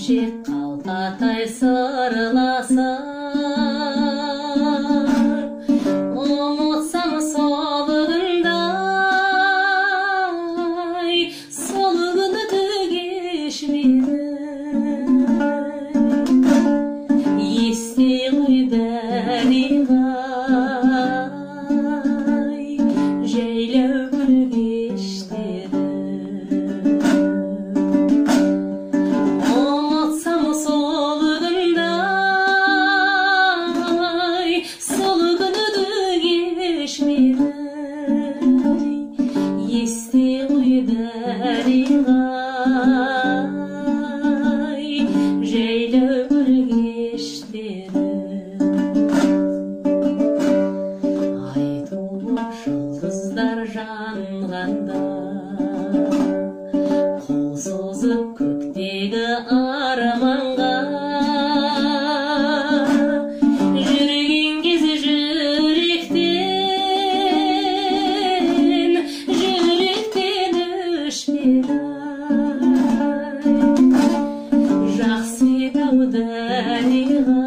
жеп қалқатай сырласа, ұмытсам сол күнді-ай, сол күнді кешпедім. Есте ғой бәрі-ай, жайлау гүл кештері. Ұмытсам сол күнді-ай, сол күнді кешпедім. Есте ғой бәрі-ай, жайлау гүл кештері. Айтулы жұлдыздар жанғанда, қол созып көктегі арманға, жүрген кез жүректен өшпеді-ай. Жақсы еді-ау дәлиғай,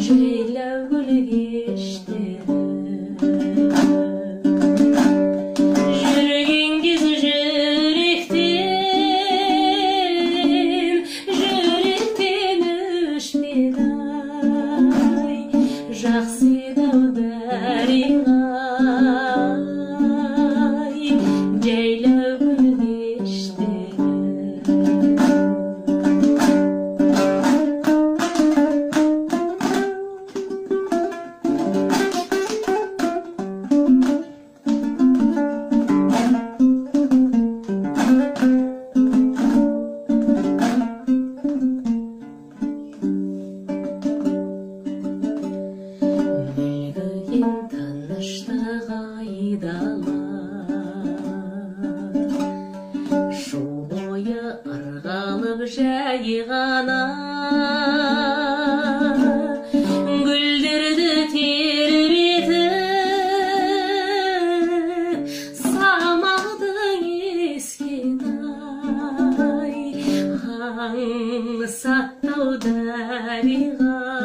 жайлау гүл кештері. Жүрген кез жүректен өшпеді-ай. Жақсы еді-ау дәлиғай, жайлау гүл кештері. Мүлгіген тыныштық айдалар, шу бойы ырғалып жай ғана, гүлдерді тербетіп, самалдың ескен-ай, аңсаттау дәлиға.